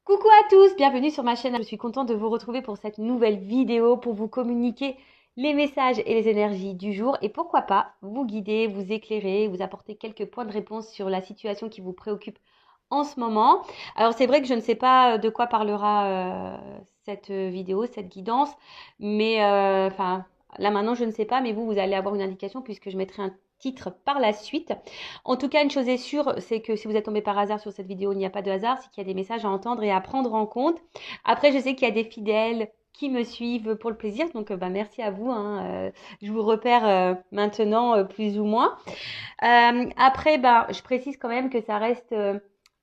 Coucou à tous, bienvenue sur ma chaîne. Je suis contente de vous retrouver pour cette nouvelle vidéo pour vous communiquer les messages et les énergies du jour et pourquoi pas vous guider, vous éclairer, vous apporter quelques points de réponse sur la situation qui vous préoccupe en ce moment. Alors c'est vrai que je ne sais pas de quoi parlera cette vidéo, cette guidance, mais là maintenant je ne sais pas, mais vous allez avoir une indication puisque je mettrai un titre par la suite. En tout cas, une chose est sûre, c'est que si vous êtes tombé par hasard sur cette vidéo, il n'y a pas de hasard, c'est qu'il y a des messages à entendre et à prendre en compte. Après, je sais qu'il y a des fidèles qui me suivent pour le plaisir, donc merci à vous. Je vous repère maintenant plus ou moins. Après, je précise quand même que ça reste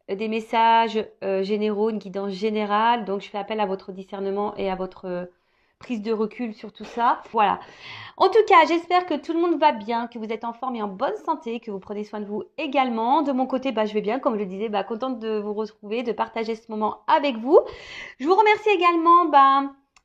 des messages généraux, une guidance générale, donc je fais appel à votre discernement et à votre prise de recul sur tout ça. Voilà. En tout cas, j'espère que tout le monde va bien, que vous êtes en forme et en bonne santé, que vous prenez soin de vous également. De mon côté, je vais bien, comme je le disais, contente de vous retrouver, de partager ce moment avec vous. Je vous remercie également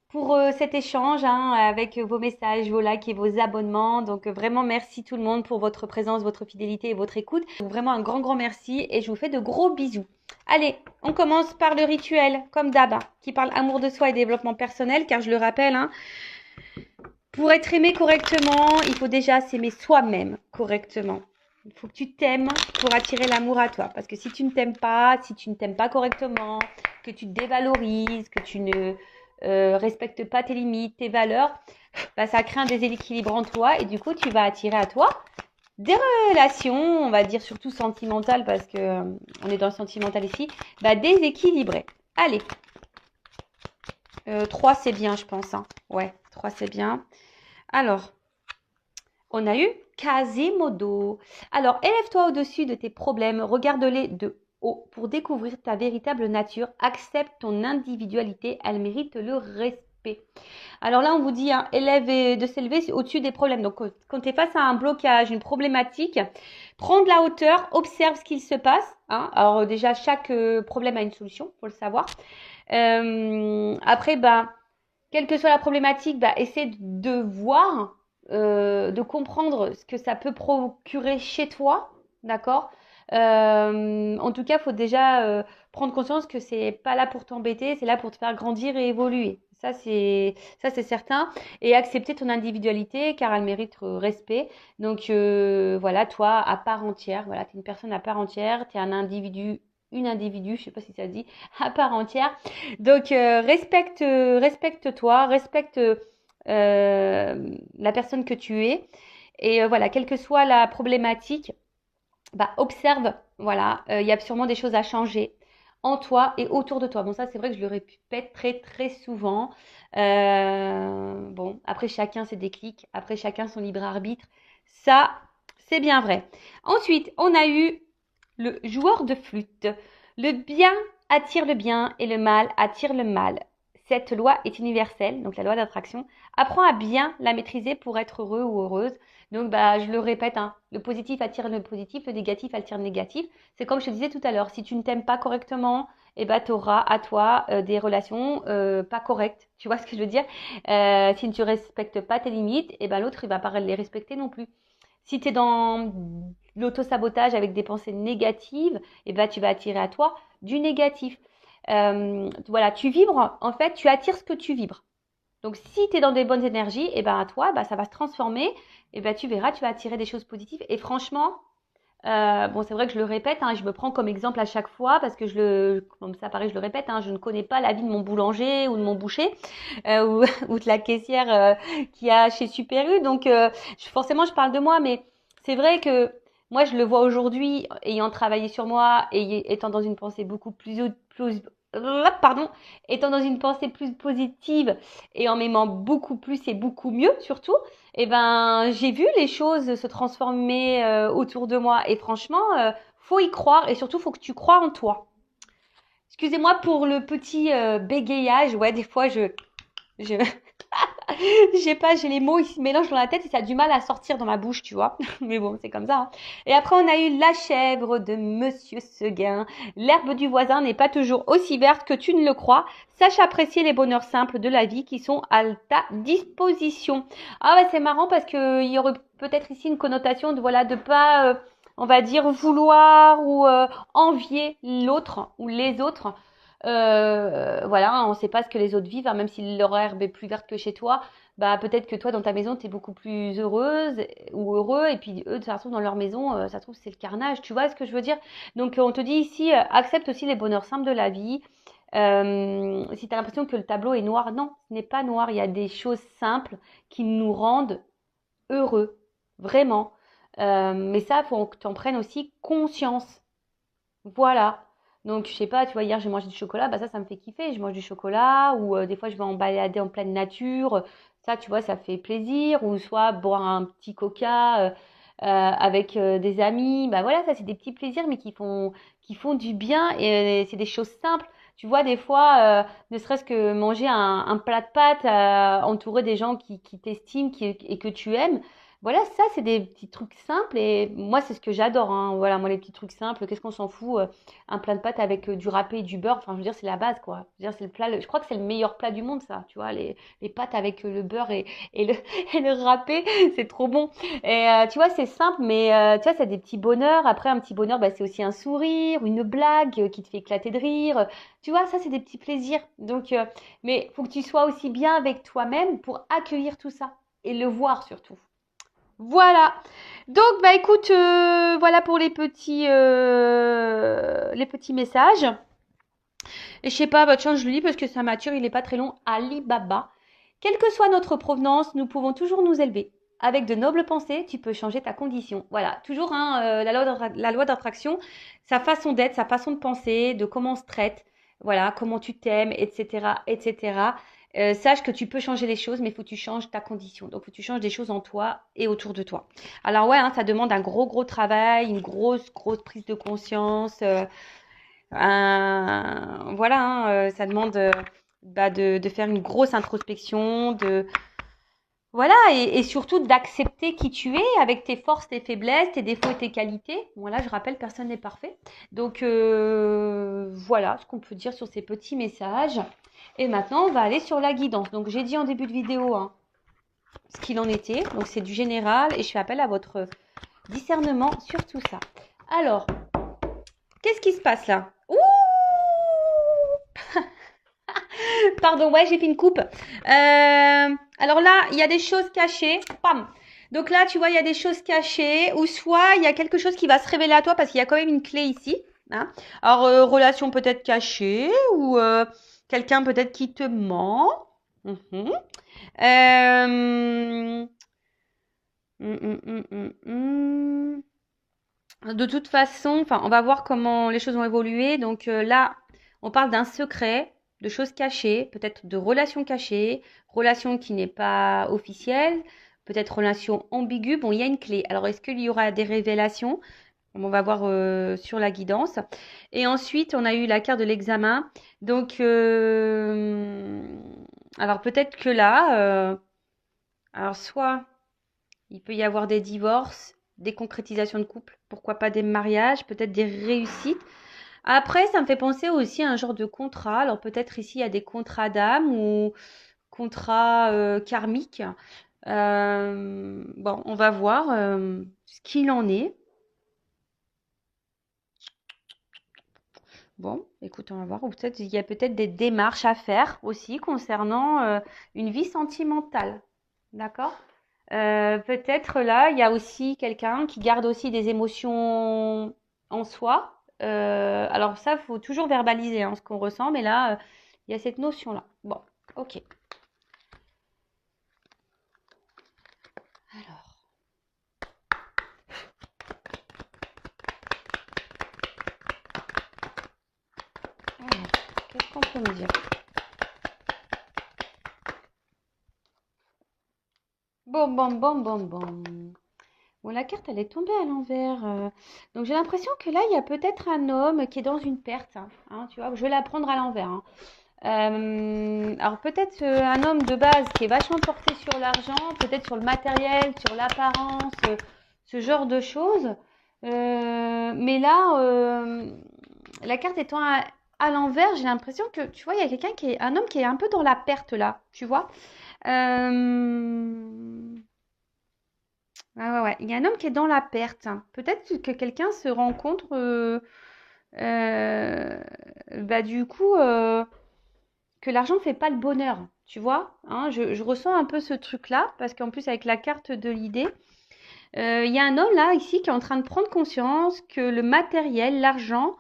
pour cet échange avec vos messages, vos likes et vos abonnements. Donc vraiment merci tout le monde pour votre présence, votre fidélité et votre écoute. Donc, vraiment un grand merci et je vous fais de gros bisous. Allez, on commence par le rituel, comme d'hab, qui parle amour de soi et développement personnel, car je le rappelle, pour être aimé correctement, il faut déjà s'aimer soi-même correctement. Il faut que tu t'aimes pour attirer l'amour à toi. Parce que si tu ne t'aimes pas, si tu ne t'aimes pas correctement, que tu te dévalorises, que tu ne respectes pas tes limites, tes valeurs, ça crée un déséquilibre en toi et du coup, tu vas attirer à toi des relations, on va dire surtout sentimentales parce que on est dans le sentimental ici, déséquilibrées. Allez. 3 c'est bien, je pense. Ouais, 3 c'est bien. Alors, on a eu Quasimodo. Alors, élève-toi au-dessus de tes problèmes, regarde-les de haut pour découvrir ta véritable nature. Accepte ton individualité, elle mérite le respect. Alors là, on vous dit, de s'élever au-dessus des problèmes. Donc, quand tu es face à un blocage, une problématique, prends de la hauteur, observe ce qu'il se passe. Alors déjà, chaque problème a une solution, faut le savoir. Après, quelle que soit la problématique, essaie de voir, de comprendre ce que ça peut procurer chez toi, d'accord. En tout cas, il faut déjà prendre conscience que c'est pas là pour t'embêter, c'est là pour te faire grandir et évoluer. Ça, c'est certain. Et accepter ton individualité, car elle mérite respect. Donc, voilà, toi, à part entière, voilà, tu es une personne à part entière, tu es un individu, une individu, je sais pas si ça se dit, à part entière. Donc, respecte-toi, respecte la personne que tu es. Et voilà, quelle que soit la problématique, observe, voilà, il y a sûrement des choses à changer en toi et autour de toi. Bon, ça, c'est vrai que je le répète très, très souvent. Bon, après, chacun ses déclics, après, chacun son libre arbitre. Ça, c'est bien vrai. Ensuite, on a eu le joueur de flûte. Le bien attire le bien et le mal attire le mal. Cette loi est universelle, donc la loi d'attraction. Apprends à bien la maîtriser pour être heureux ou heureuse. Donc, je le répète, le positif attire le positif, le négatif attire le négatif. C'est comme je te disais tout à l'heure, si tu ne t'aimes pas correctement, tu auras à toi des relations pas correctes. Tu vois ce que je veux dire? Si tu ne respectes pas tes limites, l'autre, il va pas les respecter non plus. Si tu es dans l'auto-sabotage avec des pensées négatives, tu vas attirer à toi du négatif. Voilà, tu vibres, en fait, tu attires ce que tu vibres. Donc, si tu es dans des bonnes énergies, à toi, ça va se transformer. Tu verras, tu vas attirer des choses positives. Et franchement, bon, c'est vrai que je le répète, je me prends comme exemple à chaque fois parce que comme ça paraît, je le répète, je ne connais pas la vie de mon boulanger ou de mon boucher ou de la caissière qu'il y a chez Super U. Donc, forcément, je parle de moi, mais c'est vrai que moi, je le vois aujourd'hui, ayant travaillé sur moi et étant dans une pensée beaucoup étant dans une pensée plus positive et en m'aimant beaucoup plus et beaucoup mieux surtout, j'ai vu les choses se transformer autour de moi. Et franchement, faut y croire et surtout, faut que tu crois en toi. Excusez-moi pour le petit bégayage. Ouais, des fois, je, j'ai les mots, ils se mélangent dans la tête et ça a du mal à sortir dans ma bouche, tu vois. Mais bon, c'est comme ça. Et après, on a eu la chèvre de Monsieur Seguin. L'herbe du voisin n'est pas toujours aussi verte que tu ne le crois. Sache apprécier les bonheurs simples de la vie qui sont à ta disposition. Ah ouais, c'est marrant parce que il y aurait peut-être ici une connotation de voilà de pas, on va dire vouloir ou envier l'autre ou les autres. Voilà, on ne sait pas ce que les autres vivent, hein, même si leur herbe est plus verte que chez toi, bah peut-être que toi dans ta maison tu es beaucoup plus heureuse ou heureux, et puis eux ça se trouve dans leur maison, ça se trouve c'est le carnage, tu vois ce que je veux dire? Donc on te dit ici, accepte aussi les bonheurs simples de la vie. Si tu as l'impression que le tableau est noir, non, ce n'est pas noir, il y a des choses simples qui nous rendent heureux, vraiment. Mais ça, il faut que tu en prennes aussi conscience. Voilà. Donc, je sais pas, tu vois, hier j'ai mangé du chocolat, bah ça me fait kiffer. Je mange du chocolat, ou des fois je vais en balader en pleine nature. Ça, tu vois, ça fait plaisir. Ou soit boire un petit coca avec des amis. Bah voilà, ça c'est des petits plaisirs, mais qui font du bien, et c'est des choses simples. Tu vois, des fois, ne serait-ce que manger un plat de pâtes entouré des gens qui t'estiment et que tu aimes. Voilà, ça, c'est des petits trucs simples, et moi, c'est ce que j'adore, hein. Voilà, moi, les petits trucs simples, qu'est-ce qu'on s'en fout? Un plat de pâtes avec du râpé et du beurre, enfin, je veux dire, c'est la base, quoi. Je veux dire, c'est le plat, je crois que c'est le meilleur plat du monde, ça, tu vois, les pâtes avec le beurre et le, et le râpé, c'est trop bon. Et tu vois, c'est simple, mais tu vois, c'est des petits bonheurs. Après, un petit bonheur, bah, c'est aussi un sourire, une blague qui te fait éclater de rire. Tu vois, ça, c'est des petits plaisirs. Donc, mais faut que tu sois aussi bien avec toi-même pour accueillir tout ça et le voir surtout. Voilà. Donc, bah écoute, voilà pour les petits messages. Et je sais pas, votre chance, je le lis parce que ça mature, il n'est pas très long. Ali Baba. Quelle que soit notre provenance, nous pouvons toujours nous élever. Avec de nobles pensées, tu peux changer ta condition. Voilà, toujours hein, la loi d'attraction, sa façon d'être, sa façon de penser, de comment on se traite, voilà, comment tu t'aimes, etc., etc. Sache que tu peux changer les choses, mais il faut que tu changes ta condition. Donc, il faut que tu changes des choses en toi et autour de toi. Alors, ouais, hein, ça demande un gros travail, une grosse prise de conscience. Voilà, hein, ça demande bah, de faire une grosse introspection, voilà, et surtout d'accepter qui tu es avec tes forces, tes faiblesses, tes défauts et tes qualités. Voilà, je rappelle, personne n'est parfait. Donc voilà ce qu'on peut dire sur ces petits messages. Et maintenant, on va aller sur la guidance. Donc j'ai dit en début de vidéo hein, ce qu'il en était. Donc c'est du général, et je fais appel à votre discernement sur tout ça. Alors, qu'est-ce qui se passe là? Ouh! Pardon, ouais, j'ai fait une coupe. Alors là, il y a des choses cachées. Pam. Donc là, tu vois, il y a des choses cachées. Ou soit, il y a quelque chose qui va se révéler à toi parce qu'il y a quand même une clé ici. Hein. Alors, relation peut-être cachée. Ou quelqu'un peut-être qui te ment. Mhm. Euh, De toute façon, enfin, on va voir comment les choses vont évoluer. Donc là, on parle d'un secret, de choses cachées, peut-être de relations cachées, relation qui n'est pas officielle, peut-être relation ambiguë. Bon, il y a une clé. Alors, est-ce qu'il y aura des révélations? On va voir sur la guidance. Et ensuite, on a eu la carte de l'examen. Donc, alors peut-être que là, alors soit il peut y avoir des divorces, des concrétisations de couple, pourquoi pas des mariages, peut-être des réussites. Après, ça me fait penser aussi à un genre de contrat. Alors peut-être ici, il y a des contrats d'âme ou contrats karmiques. Bon, on va voir ce qu'il en est. Bon, écoute, on va voir. Ou peut-être il y a peut-être des démarches à faire aussi concernant une vie sentimentale. D'accord? Peut-être là, il y a aussi quelqu'un qui garde aussi des émotions en soi. Alors ça, il faut toujours verbaliser hein, ce qu'on ressent, mais là, il y a cette notion-là. Bon, ok. Alors, qu'est-ce qu'on peut me dire? Bon. Bon, la carte, elle est tombée à l'envers. Donc j'ai l'impression que là, il y a peut-être un homme qui est dans une perte. Hein, tu vois, je vais la prendre à l'envers. Hein. Alors peut-être un homme de base qui est vachement porté sur l'argent, peut-être sur le matériel, sur l'apparence, ce genre de choses. Mais là, la carte étant à l'envers, j'ai l'impression que, tu vois, il y a quelqu'un qui est, un homme qui est un peu dans la perte là, tu vois. Ouais. Il y a un homme qui est dans la perte. Peut-être que quelqu'un se rencontre Bah du coup, que l'argent ne fait pas le bonheur, tu vois, hein, je ressens un peu ce truc-là, parce qu'en plus avec la carte de l'idée, il y a un homme là, ici, qui est en train de prendre conscience que le matériel, l'argent,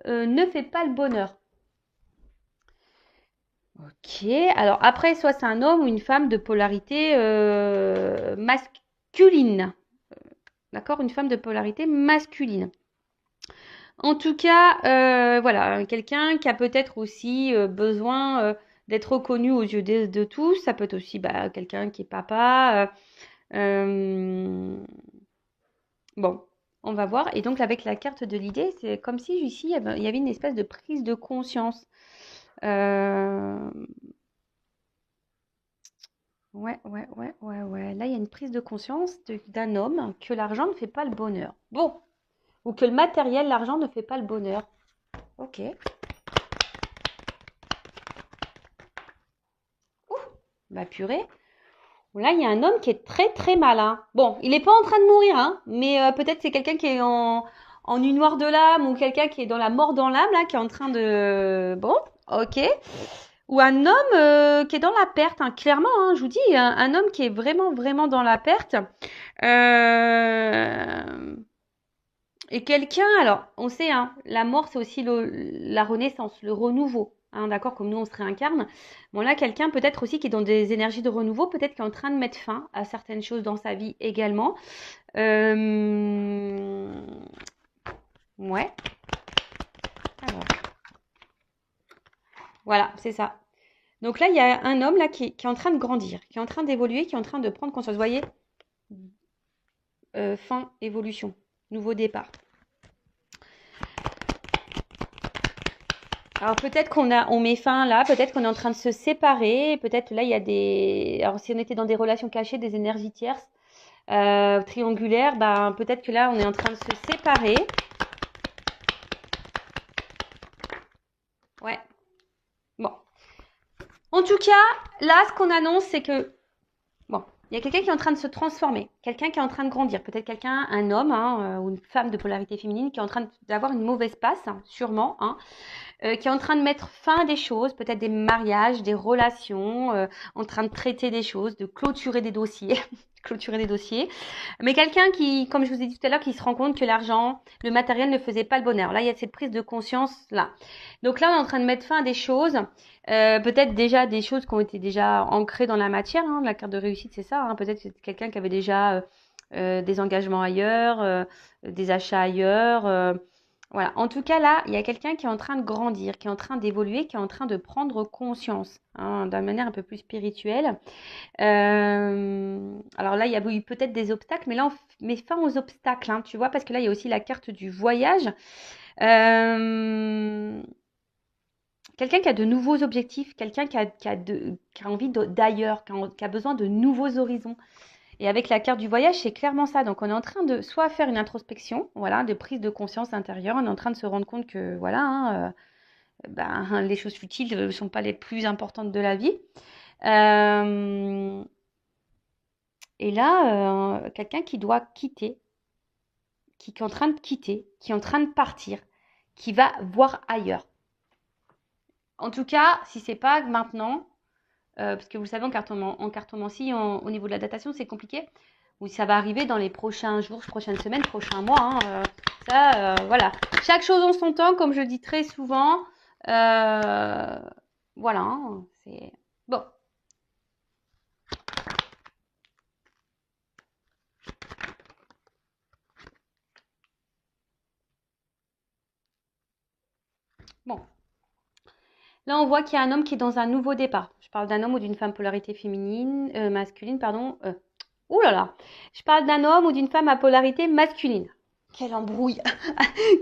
ne fait pas le bonheur. Ok, alors après, soit c'est un homme ou une femme de polarité masculine. D'accord, une femme de polarité masculine. En tout cas, voilà, quelqu'un qui a peut-être aussi besoin d'être reconnu aux yeux de tous. Ça peut être aussi bah, quelqu'un qui est papa. Bon, on va voir. Et donc, avec la carte de l'idée, c'est comme si ici, il y avait une espèce de prise de conscience. Euh, ouais. Là, il y a une prise de conscience d'un homme que l'argent ne fait pas le bonheur. Bon, ou que le matériel, l'argent ne fait pas le bonheur. Ok. Ouh, bah purée. Là, il y a un homme qui est très très malin. Bon, il n'est pas en train de mourir, hein, mais peut-être c'est quelqu'un qui est en une noire de l'âme ou quelqu'un qui est dans la mort dans l'âme, là, qui est en train de... Bon, ok. Ou un homme qui est dans la perte, hein, clairement, hein, je vous dis, un homme qui est vraiment vraiment dans la perte. Euh, Et quelqu'un, alors, on sait, hein, la mort, c'est aussi la renaissance, le renouveau. Hein, d'accord, comme nous, on se réincarne. Bon, là, quelqu'un peut-être aussi qui est dans des énergies de renouveau, peut-être qui est en train de mettre fin à certaines choses dans sa vie également. Euh, Ouais, alors, voilà, c'est ça. Donc là, il y a un homme là qui est en train de grandir, qui est en train d'évoluer, qui est en train de prendre conscience. Vous voyez, fin, évolution, nouveau départ. Alors peut-être on met fin là, peut-être qu'on est en train de se séparer, peut-être là il y a des, alors si on était dans des relations cachées, des énergies tierces, triangulaires, ben peut-être que là on est en train de se séparer. Ouais. Bon. En tout cas, là ce qu'on annonce c'est que bon, il y a quelqu'un qui est en train de se transformer, quelqu'un qui est en train de grandir, peut-être quelqu'un, un homme hein, ou une femme de polarité féminine qui est en train d'avoir une mauvaise passe, hein, sûrement, hein, qui est en train de mettre fin à des choses, peut-être des mariages, des relations, en train de traiter des choses, de clôturer des dossiers, clôturer des dossiers. Mais quelqu'un qui, comme je vous ai dit tout à l'heure, qui se rend compte que l'argent, le matériel ne faisait pas le bonheur. Là, il y a cette prise de conscience là. Donc là, on est en train de mettre fin à des choses, peut-être déjà des choses qui ont été déjà ancrées dans la matière. Hein. La carte de réussite, c'est ça. Hein. Peut-être c'est quelqu'un qui avait déjà des engagements ailleurs, des achats ailleurs. Voilà. En tout cas, là, il y a quelqu'un qui est en train de grandir, qui est en train d'évoluer, qui est en train de prendre conscience, hein, d'une manière un peu plus spirituelle. Alors là, il y a eu peut-être des obstacles, mais là, on met fin aux obstacles, hein, tu vois, parce que là, il y a aussi la carte du voyage. Euh, Quelqu'un qui a de nouveaux objectifs, quelqu'un qui a envie d'ailleurs, qui a besoin de nouveaux horizons. Et avec la carte du voyage, c'est clairement ça. Donc, on est en train de soit faire une introspection, voilà, de prise de conscience intérieure. On est en train de se rendre compte que, voilà, hein, ben, les choses futiles ne sont pas les plus importantes de la vie. Euh, et là, quelqu'un qui doit quitter, qui est en train de quitter, qui est en train de partir, qui va voir ailleurs. En tout cas, si c'est pas maintenant, parce que vous savez, en cartomancie, au niveau de la datation, c'est compliqué. Ou ça va arriver dans les prochains jours, prochaines semaines, prochains mois. Hein, voilà. Chaque chose en son temps, comme je dis très souvent. Voilà. Hein, c'est bon. Bon. Là, on voit qu'il y a un homme qui est dans un nouveau départ. Je parle d'un homme ou d'une femme polarité féminine, masculine, pardon. Ouh là là. Je parle d'un homme ou d'une femme à polarité masculine. Quelle embrouille.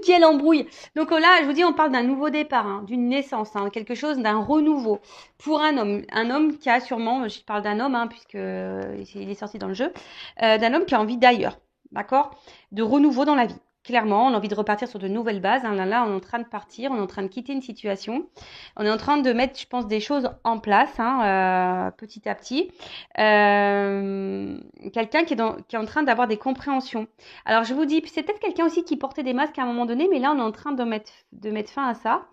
Quelle embrouille. Donc là, je vous dis, on parle d'un nouveau départ, hein, d'une naissance, hein, quelque chose, d'un renouveau pour un homme. Un homme qui a sûrement, je parle d'un homme, hein, puisque il est sorti dans le jeu, d'un homme qui a envie d'ailleurs, d'accord, de renouveau dans la vie. Clairement, on a envie de repartir sur de nouvelles bases. Hein. Là, on est en train de partir, on est en train de quitter une situation. On est en train de mettre, je pense, des choses en place, hein, petit à petit. Quelqu'un qui est en train d'avoir des compréhensions. Alors, je vous dis, c'est peut-être quelqu'un aussi qui portait des masques à un moment donné, mais là, on est en train de mettre fin à ça.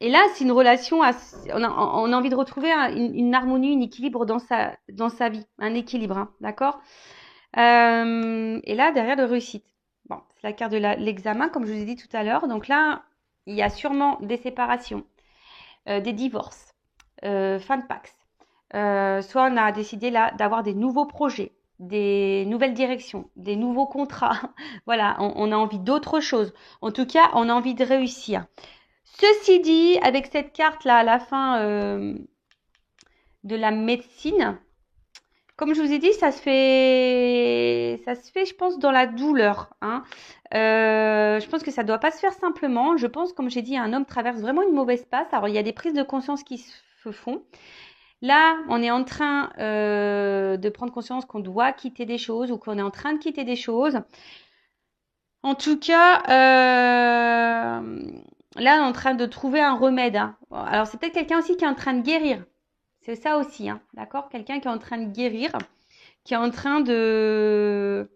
Et là, c'est une relation, on a envie de retrouver une harmonie, un équilibre dans sa vie, un équilibre, hein, d'accord. Et là, derrière, de réussite. Bon, c'est la carte de l'examen, comme je vous ai dit tout à l'heure. Donc là, il y a sûrement des séparations, des divorces, fin de Pax. Soit on a décidé là d'avoir des nouveaux projets, des nouvelles directions, des nouveaux contrats. Voilà, on a envie d'autre chose. En tout cas, on a envie de réussir. Ceci dit, avec cette carte-là à la fin de la médecine, comme je vous ai dit, ça se fait, je pense, dans la douleur. Hein. Je pense que ça ne doit pas se faire simplement. Je pense, comme j'ai dit, un homme traverse vraiment une mauvaise passe. Alors, il y a des prises de conscience qui se font. Là, on est en train de prendre conscience qu'on doit quitter des choses ou qu'on est en train de quitter des choses. En tout cas, là, on est en train de trouver un remède. Hein. Alors, c'est peut-être quelqu'un aussi qui est en train de guérir. C'est ça aussi, hein, d'accord? Quelqu'un qui est en train de guérir, qui est en train de...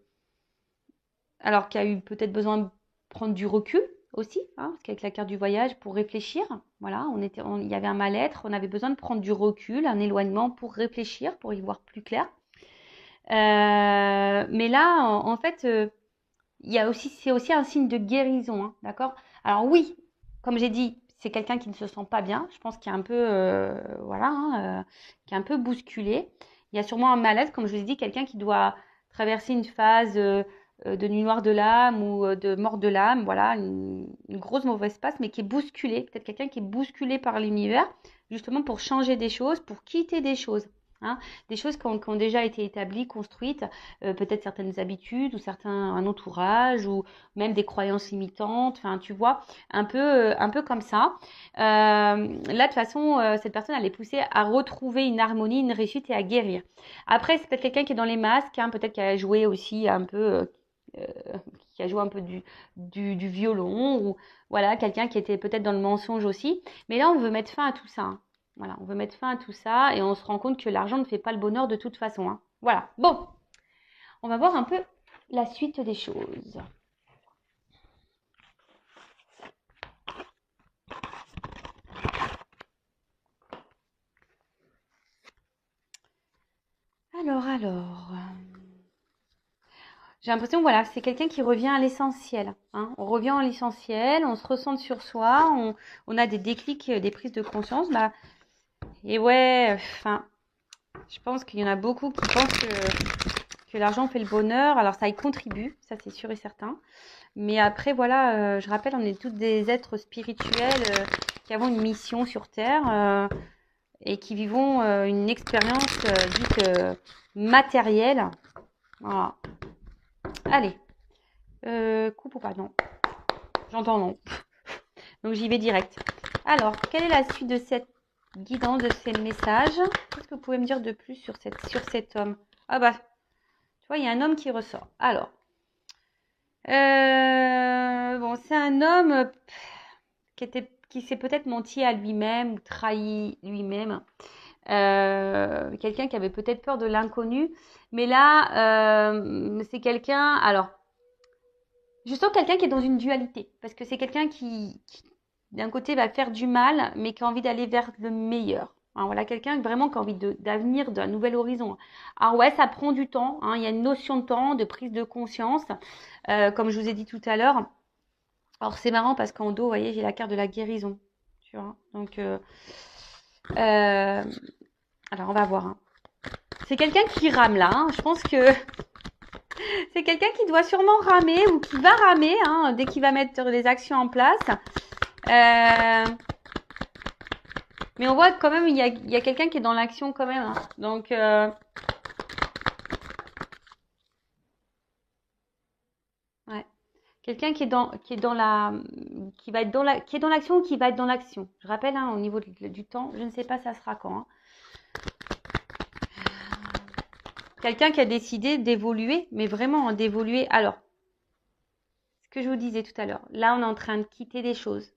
Alors, qui a eu peut-être besoin de prendre du recul aussi, hein, parce qu'avec la carte du voyage, pour réfléchir, voilà, il y avait un mal-être, on avait besoin de prendre du recul, un éloignement pour réfléchir, pour y voir plus clair. Mais là, en fait, c'est aussi un signe de guérison, hein, d'accord? Alors oui, comme j'ai dit, c'est quelqu'un qui ne se sent pas bien. Je pense qu'il y a un peu, voilà, hein, qui est un peu bousculé. Il y a sûrement un mal-être, comme je vous ai dit, quelqu'un qui doit traverser une phase de nuit noire de l'âme ou de mort de l'âme, voilà, une grosse mauvaise passe, mais qui est bousculé. Peut-être quelqu'un qui est bousculé par l'univers, justement pour changer des choses, pour quitter des choses. Hein, des choses qui ont déjà été établies, construites, peut-être certaines habitudes ou un entourage ou même des croyances limitantes, enfin tu vois, un peu comme ça. Là de toute façon, cette personne elle est poussée à retrouver une harmonie, une réussite et à guérir. Après c'est peut-être quelqu'un qui est dans les masques, hein, peut-être qui a joué aussi un peu, qui a joué un peu du violon ou voilà, quelqu'un qui était peut-être dans le mensonge aussi. Mais là on veut mettre fin à tout ça. Hein. Voilà, on veut mettre fin à tout ça et on se rend compte que l'argent ne fait pas le bonheur de toute façon. Hein. Voilà, bon, on va voir un peu la suite des choses. Alors, j'ai l'impression, voilà, c'est quelqu'un qui revient à l'essentiel. Hein. On revient à l'essentiel, on se ressent sur soi, on a des déclics, des prises de conscience. Bah, et ouais, enfin, je pense qu'il y en a beaucoup qui pensent que l'argent fait le bonheur. Alors ça y contribue, ça c'est sûr et certain. Mais après, voilà, je rappelle, on est toutes des êtres spirituels qui avons une mission sur Terre et qui vivons une expérience dite matérielle. Voilà. Allez, coupe ou pas? Non. J'entends non. Donc j'y vais direct. Alors, quelle est la suite de cette guidance, de ces messages? Qu'est-ce que vous pouvez me dire de plus sur cet homme? Ah bah, tu vois, il y a un homme qui ressort. Alors, bon, c'est un homme qui s'est peut-être menti à lui-même ou trahi lui-même. Quelqu'un qui avait peut-être peur de l'inconnu. Mais là, c'est quelqu'un... Alors, je sens quelqu'un qui est dans une dualité. Parce que c'est quelqu'un qui d'un côté, va faire du mal, mais qui a envie d'aller vers le meilleur. Hein, voilà, quelqu'un vraiment qui a envie d'avenir, d'un nouvel horizon. Alors ouais, ça prend du temps. Hein, il y a une notion de temps, de prise de conscience, comme je vous ai dit tout à l'heure. Alors c'est marrant parce qu'en dos, vous voyez, j'ai la carte de la guérison. Tu vois. Donc, alors on va voir. Hein. C'est quelqu'un qui rame là. Hein. Je pense que c'est quelqu'un qui doit sûrement ramer ou qui va ramer hein, dès qu'il va mettre les actions en place. Mais on voit quand même, il y a quelqu'un qui est dans l'action quand même. Hein. Donc, ouais. Quelqu'un qui est dans l'action ou qui va être dans l'action. Je rappelle, hein, au niveau du temps, je ne sais pas ça sera quand. Hein. quelqu'un qui a décidé d'évoluer, mais vraiment d'évoluer. Alors, ce que je vous disais tout à l'heure, là, on est en train de quitter des choses.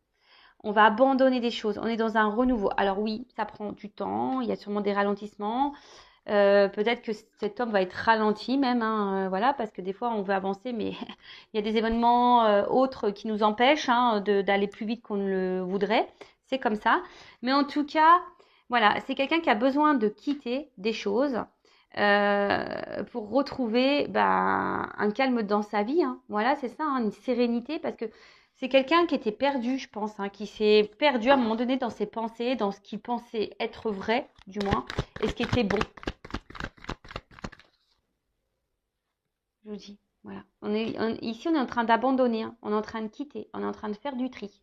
On va abandonner des choses. On est dans un renouveau. Alors oui, ça prend du temps. Il y a sûrement des ralentissements. Peut-être que cet homme va être ralenti même, hein, voilà, parce que des fois on veut avancer, mais il y a des événements autres qui nous empêchent d'aller plus vite qu'on ne le voudrait. C'est comme ça. Mais en tout cas, voilà, c'est quelqu'un qui a besoin de quitter des choses pour retrouver un calme dans sa vie. Hein. Voilà, c'est ça, hein, une sérénité, parce que c'est quelqu'un qui était perdu, je pense, hein, qui s'est perdu à un moment donné dans ses pensées, dans ce qu'il pensait être vrai, du moins, et ce qui était bon. Je vous dis, voilà. Ici, on est en train d'abandonner, hein. On est en train de quitter, on est en train de faire du tri.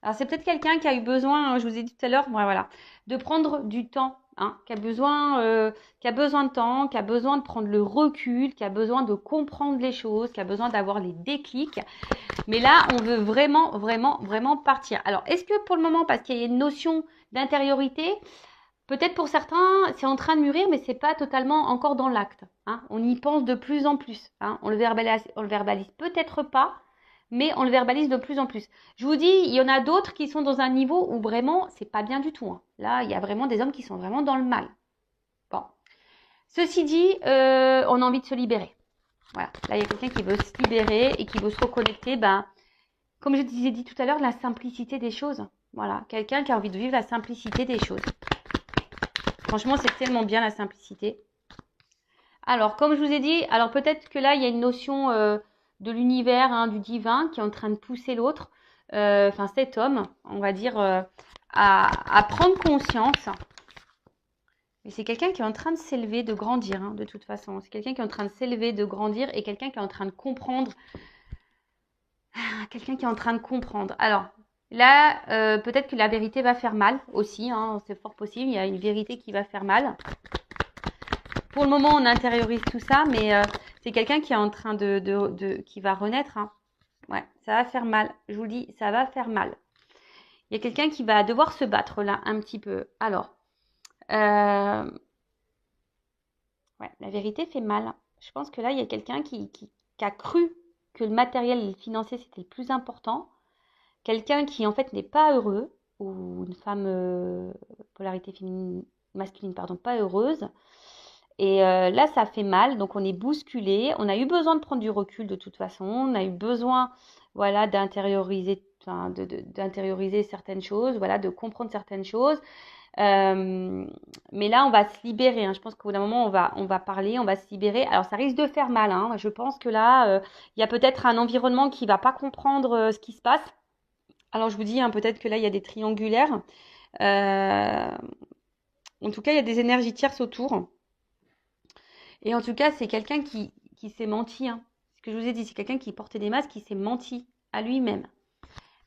Alors, c'est peut-être quelqu'un qui a eu besoin, je vous ai dit tout à l'heure, voilà, de prendre du temps, hein, qui a besoin de temps, qui a besoin de prendre le recul, qui a besoin de comprendre les choses, qui a besoin d'avoir les déclics. Mais là, on veut vraiment, vraiment, vraiment partir. Alors, est-ce que pour le moment, parce qu'il y a une notion d'intériorité, peut-être pour certains, c'est en train de mûrir, mais c'est pas totalement encore dans l'acte. Hein. On y pense de plus en plus. Hein. On le verbalise peut-être pas, mais on le verbalise de plus en plus. Je vous dis, il y en a d'autres qui sont dans un niveau où vraiment, c'est pas bien du tout. Hein. Là, il y a vraiment des hommes qui sont vraiment dans le mal. Bon. Ceci dit, on a envie de se libérer. Voilà. Là, il y a quelqu'un qui veut se libérer et qui veut se reconnecter, comme je vous ai dit tout à l'heure, la simplicité des choses. Voilà. Quelqu'un qui a envie de vivre la simplicité des choses. Franchement, c'est tellement bien la simplicité. Alors, comme je vous ai dit, alors peut-être que là, il y a une notion de l'univers, hein, du divin, qui est en train de pousser l'autre, cet homme, on va dire, à prendre conscience. Mais c'est quelqu'un qui est en train de s'élever, de grandir, hein, de toute façon. C'est quelqu'un qui est en train de s'élever, de grandir, et quelqu'un qui est en train de comprendre. Quelqu'un qui est en train de comprendre. Alors, là, peut-être que la vérité va faire mal aussi, hein, c'est fort possible. Il y a une vérité qui va faire mal. Pour le moment, on intériorise tout ça, mais c'est quelqu'un qui est en train qui va renaître. Hein. Ouais, ça va faire mal. Je vous le dis, ça va faire mal. Il y a quelqu'un qui va devoir se battre là, un petit peu. Alors, ouais, la vérité fait mal. Je pense que là, il y a quelqu'un qui a cru que le matériel et le financier, c'était le plus important. Quelqu'un qui, en fait, n'est pas heureux, ou une femme, polarité féminine, masculine, pardon, pas heureuse. Et là, ça fait mal, donc on est bousculé. On a eu besoin de prendre du recul de toute façon. On a eu besoin, voilà, d'intérioriser certaines choses, voilà, de comprendre certaines choses. Mais là, on va se libérer. Hein. Je pense qu'au bout d'un moment, on va parler, on va se libérer. Alors, ça risque de faire mal. Hein. Je pense que là, il y a peut-être un environnement qui va pas comprendre ce qui se passe. Alors, je vous dis, hein, peut-être que là, il y a des triangulaires. En tout cas, il y a des énergies tierces autour. Et en tout cas, c'est quelqu'un qui s'est menti. Hein. Ce que je vous ai dit, c'est quelqu'un qui portait des masques, qui s'est menti à lui-même.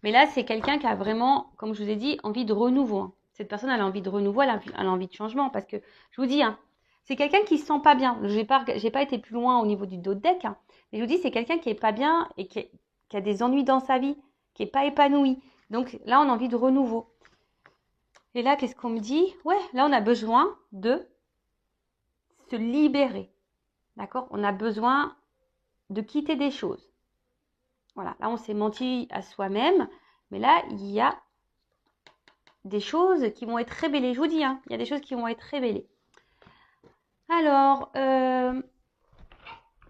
Mais là, c'est quelqu'un qui a vraiment, comme je vous ai dit, envie de renouveau. Hein. Cette personne, elle a envie de renouveau, elle a envie de changement. Parce que, je vous dis, hein, c'est quelqu'un qui se sent pas bien. J'ai pas été plus loin au niveau du dos de deck. Hein, mais je vous dis, c'est quelqu'un qui est pas bien et qui a des ennuis dans sa vie, qui est pas épanoui. Donc là, on a envie de renouveau. Et là, qu'est-ce qu'on me dit? Ouais, là, on a besoin de se libérer. D'accord? On a besoin de quitter des choses. Voilà, là, on s'est menti à soi-même. Mais là, il y a des choses qui vont être révélées. Je vous dis, hein, il y a des choses qui vont être révélées. Alors, je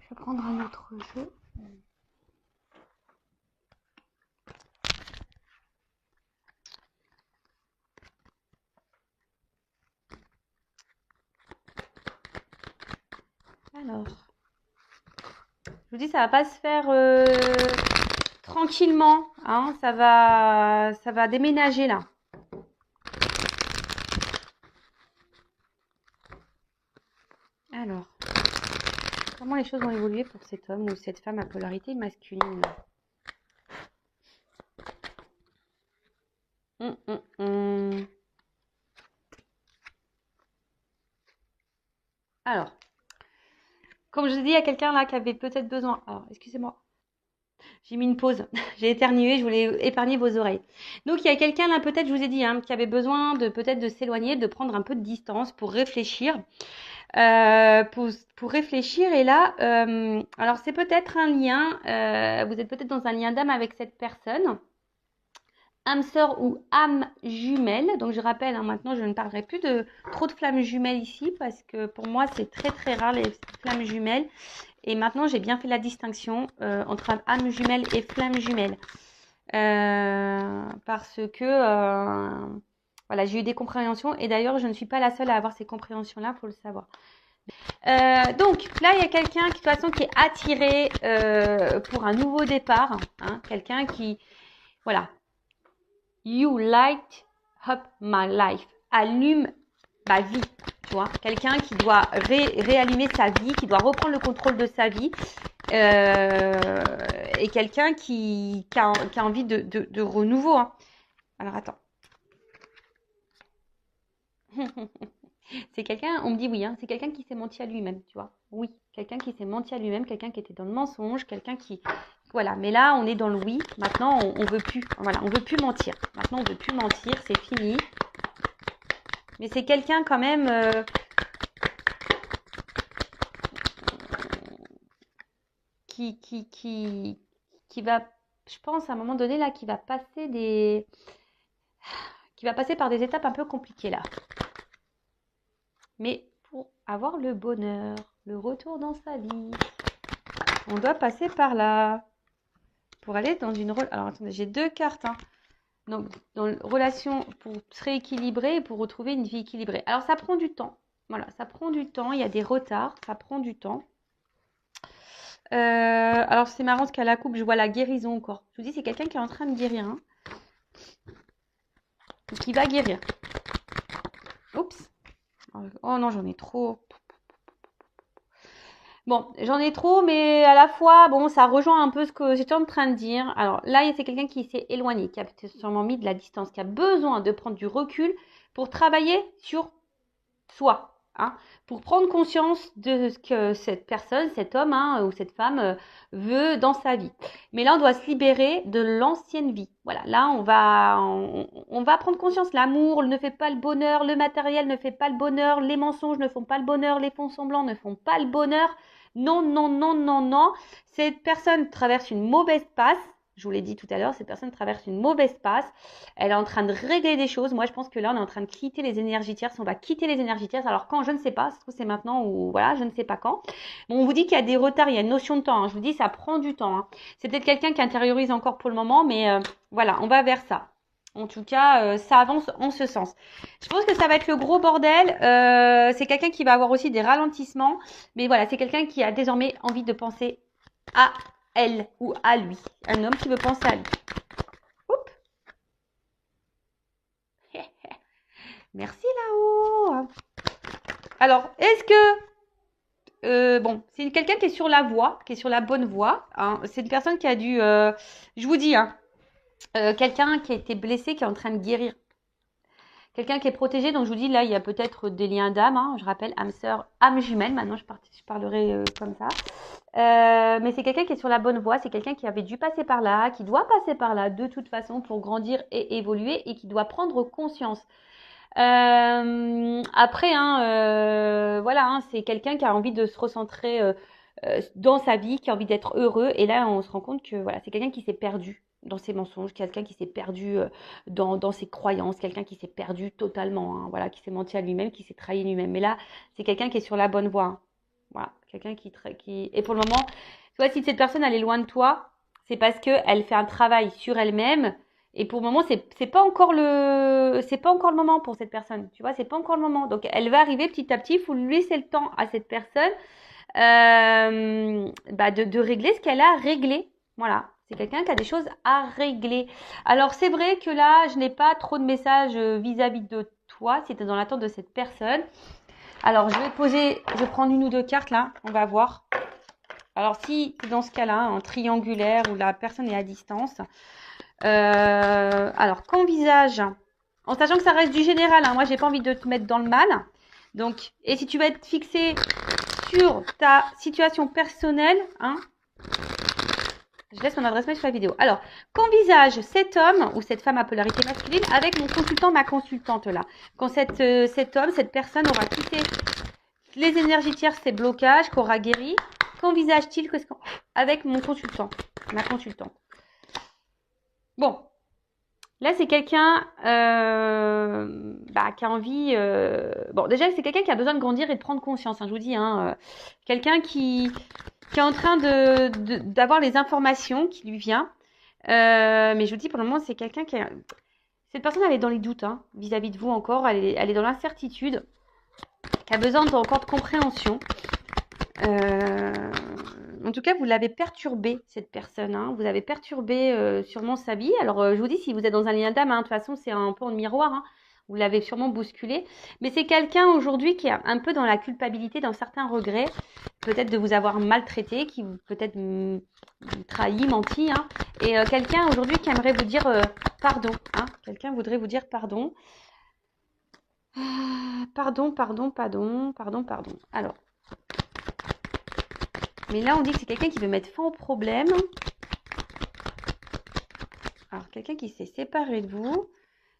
vais prendre un autre jeu. Alors, je vous dis, ça va pas se faire tranquillement. Hein, ça va déménager là. Alors, comment les choses vont évoluer pour cet homme ou cette femme à polarité masculine? Alors, comme je dis, il y a quelqu'un là qui avait peut-être besoin. Alors, excusez-moi. J'ai mis une pause. J'ai éternué, je voulais épargner vos oreilles. Donc, il y a quelqu'un là, peut-être, je vous ai dit, hein, qui avait besoin de peut-être de s'éloigner, de prendre un peu de distance pour réfléchir. Pour réfléchir. Et là, alors c'est peut-être un lien, vous êtes peut-être dans un lien d'âme avec cette personne, âme sœur ou âme jumelle. Donc je rappelle, hein, maintenant je ne parlerai plus de trop de flammes jumelles ici, parce que pour moi c'est très très rare les flammes jumelles. Et maintenant j'ai bien fait la distinction entre âme jumelle et flamme jumelle. Parce que voilà, j'ai eu des compréhensions, et d'ailleurs je ne suis pas la seule à avoir ces compréhensions là, faut le savoir. Donc là il y a quelqu'un qui de toute façon qui est attiré pour un nouveau départ, hein, quelqu'un qui, voilà, you light up my life, allume ma vie, tu vois, quelqu'un qui doit réallumer sa vie, qui doit reprendre le contrôle de sa vie, et quelqu'un qui a envie de renouveau, hein. Alors attends. C'est quelqu'un, on me dit oui, hein, c'est quelqu'un qui s'est menti à lui-même, tu vois. Oui, quelqu'un qui s'est menti à lui-même, quelqu'un qui était dans le mensonge, quelqu'un qui... Voilà, mais là, on est dans le oui. Maintenant, on veut plus. Voilà, on veut plus mentir. Maintenant, on veut plus mentir, c'est fini. Mais c'est quelqu'un quand même... qui va, je pense, à un moment donné, là, qui va passer par des étapes un peu compliquées, là. Mais pour avoir le bonheur, le retour dans sa vie, on doit passer par là. Pour aller dans une relation... Alors, attendez, j'ai deux cartes, hein. Donc, dans une relation pour se rééquilibrer et pour retrouver une vie équilibrée. Alors, ça prend du temps. Voilà, ça prend du temps. Il y a des retards. Ça prend du temps. Alors, c'est marrant parce qu'à la coupe, je vois la guérison encore. Je vous dis, c'est quelqu'un qui est en train de guérir. Hein. Qui va guérir. Oups. Oh non, j'en ai trop. Bon, j'en ai trop, mais à la fois, bon, ça rejoint un peu ce que j'étais en train de dire. Alors là, c'est quelqu'un qui s'est éloigné, qui a sûrement mis de la distance, qui a besoin de prendre du recul pour travailler sur soi, hein, pour prendre conscience de ce que cette personne, cet homme, hein, ou cette femme veut dans sa vie. Mais là, on doit se libérer de l'ancienne vie. Voilà, là, on va prendre conscience. L'amour ne fait pas le bonheur, le matériel ne fait pas le bonheur, les mensonges ne font pas le bonheur, les fonds semblants ne font pas le bonheur. Non, non, non, non, non. Cette personne traverse une mauvaise passe. Je vous l'ai dit tout à l'heure, cette personne traverse une mauvaise passe. Elle est en train de régler des choses. Moi, je pense que là, on est en train de quitter les énergies tierces. On va quitter les énergies tierces. Alors, quand, je ne sais pas. Ça se trouve, c'est maintenant ou voilà, je ne sais pas quand. Bon, on vous dit qu'il y a des retards. Il y a une notion de temps. Hein. Je vous dis, ça prend du temps. Hein. C'est peut-être quelqu'un qui intériorise encore pour le moment. Mais voilà, on va vers ça. En tout cas, ça avance en ce sens. Je pense que ça va être le gros bordel. C'est quelqu'un qui va avoir aussi des ralentissements. Mais voilà, c'est quelqu'un qui a désormais envie de penser à elle ou à lui. Un homme qui veut penser à lui. Oups. Merci là-haut. Alors, est-ce que... bon, c'est quelqu'un qui est sur la voie, qui est sur la bonne voie. Hein. C'est une personne qui a dû... je vous dis, hein, quelqu'un qui a été blessé, qui est en train de guérir. Quelqu'un qui est protégé, donc je vous dis, là, il y a peut-être des liens d'âme. Hein, je rappelle, âme sœur, âme jumelle. Maintenant, je parlerai comme ça. Mais c'est quelqu'un qui est sur la bonne voie. C'est quelqu'un qui avait dû passer par là, qui doit passer par là de toute façon pour grandir et évoluer et qui doit prendre conscience. Après, hein, voilà, hein, c'est quelqu'un qui a envie de se recentrer dans sa vie, qui a envie d'être heureux. Et là, on se rend compte que voilà, c'est quelqu'un qui s'est perdu dans ses mensonges, quelqu'un qui s'est perdu dans ses croyances, quelqu'un qui s'est perdu totalement, hein, voilà, qui s'est menti à lui-même, qui s'est trahi lui-même. Mais là, c'est quelqu'un qui est sur la bonne voie. Hein. Voilà, quelqu'un qui... Et pour le moment, tu vois, si cette personne, elle est loin de toi, c'est parce qu'elle fait un travail sur elle-même. Et pour le moment, c'est pas encore le moment pour cette personne. Tu vois, c'est pas encore le moment. Donc, elle va arriver petit à petit. Il faut lui laisser le temps à cette personne de régler ce qu'elle a réglé. Voilà. C'est quelqu'un qui a des choses à régler. Alors, c'est vrai que là, je n'ai pas trop de messages vis-à-vis de toi, si tu es dans l'attente de cette personne. Alors, je vais prendre une ou deux cartes là. On va voir. Alors, si dans ce cas-là, en triangulaire où la personne est à distance, alors, qu'envisage, en sachant que ça reste du général, hein, moi, j'ai pas envie de te mettre dans le mal. Donc, et si tu vas être fixé sur ta situation personnelle, hein, Je laisse mon adresse mail sur la vidéo. Alors, qu'envisage cet homme ou cette femme à polarité masculine avec mon consultant, ma consultante là? Quand cet homme, cette personne aura quitté les énergies tierces, ces blocages, qu'aura guéri, qu'envisage-t-il avec mon consultant, ma consultante? Bon, là c'est quelqu'un qui a envie... Bon, déjà c'est quelqu'un qui a besoin de grandir et de prendre conscience, hein, je vous dis. Hein, quelqu'un qui est en train d'avoir les informations qui lui viennent. Mais je vous dis, pour le moment, c'est quelqu'un qui... Cette personne, elle est dans les doutes hein, vis-à-vis de vous encore. Elle est dans l'incertitude. Qui a besoin encore de compréhension. En tout cas, vous l'avez perturbé, cette personne. Hein. Vous avez perturbé sûrement sa vie. Alors, je vous dis, si vous êtes dans un lien d'âme, hein, de toute façon, c'est un peu en miroir. Hein. Vous l'avez sûrement bousculé. Mais c'est quelqu'un aujourd'hui qui est un peu dans la culpabilité, dans certains regrets. Peut-être de vous avoir maltraité, qui peut-être trahi, menti. Hein. Et quelqu'un aujourd'hui qui aimerait vous dire pardon. Hein. Quelqu'un voudrait vous dire pardon. Pardon. Alors. Mais là, on dit que c'est quelqu'un qui veut mettre fin au problème. Alors, quelqu'un qui s'est séparé de vous.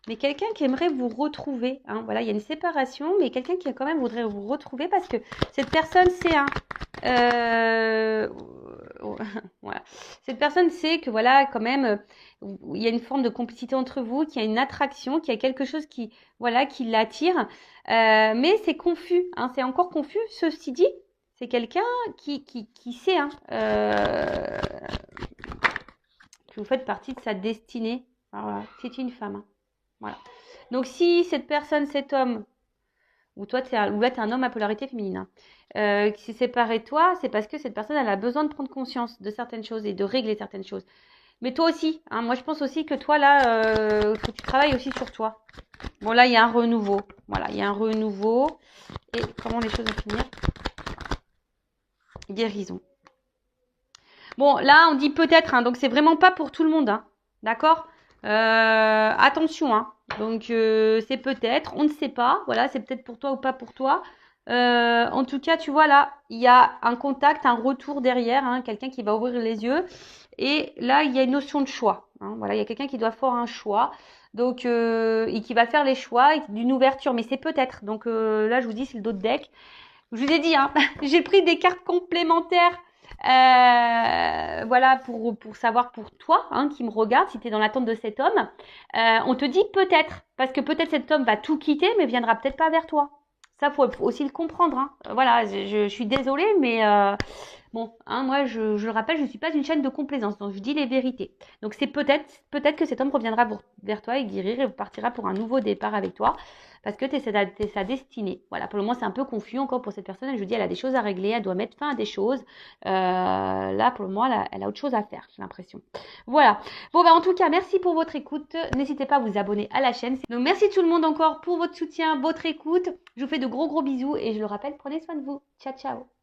Mais quelqu'un qui aimerait vous retrouver. Hein. Voilà, il y a une séparation, mais quelqu'un qui quand même voudrait vous retrouver parce que cette personne, c'est un... voilà. Cette personne sait que voilà, quand même, il y a une forme de complicité entre vous, qu'il y a une attraction, qu'il y a quelque chose qui, voilà, qui l'attire. Mais c'est confus, hein, c'est encore confus. Ceci dit, c'est quelqu'un qui sait hein, que vous faites partie de sa destinée. Voilà, c'est une femme. Hein. Voilà. Donc, si cette personne, cet homme, ou toi, là, tu es un homme à polarité féminine, qui s'est séparé de toi, c'est parce que cette personne, elle a besoin de prendre conscience de certaines choses et de régler certaines choses. Mais toi aussi, hein, moi, je pense aussi que toi, là, faut que tu travailles aussi sur toi. Bon, là, il y a un renouveau. Voilà, il y a un renouveau. Et comment les choses vont finir? Guérison. Bon, là, on dit peut-être, hein, donc c'est vraiment pas pour tout le monde, hein, d'accord? Attention, hein. Donc c'est peut-être, on ne sait pas. Voilà, c'est peut-être pour toi ou pas pour toi. En tout cas, tu vois là, il y a un contact, un retour derrière, hein, quelqu'un qui va ouvrir les yeux. Et là, il y a une notion de choix. Hein, voilà, il y a quelqu'un qui doit faire un choix. Donc, et qui va faire les choix d'une ouverture. Mais c'est peut-être. Donc là, je vous dis, c'est le dos de deck. Je vous ai dit, hein, j'ai pris des cartes complémentaires. Voilà pour savoir pour toi hein, qui me regarde si tu es dans l'attente de cet homme on te dit peut-être parce que peut-être cet homme va tout quitter mais viendra peut-être pas vers toi, ça faut aussi le comprendre hein. Voilà je suis désolée mais bon hein, moi je rappelle je suis pas une chaîne de complaisance donc je dis les vérités donc c'est peut-être que cet homme reviendra vers toi et guérir et partira pour un nouveau départ avec toi parce que t'es sa destinée. Voilà, pour le moment, c'est un peu confus encore pour cette personne. Je vous dis, elle a des choses à régler, elle doit mettre fin à des choses. Là, pour le moment, elle a autre chose à faire, j'ai l'impression. Voilà. Bon, en tout cas, merci pour votre écoute. N'hésitez pas à vous abonner à la chaîne. Donc, merci tout le monde encore pour votre soutien, votre écoute. Je vous fais de gros bisous et je le rappelle, prenez soin de vous. Ciao, ciao.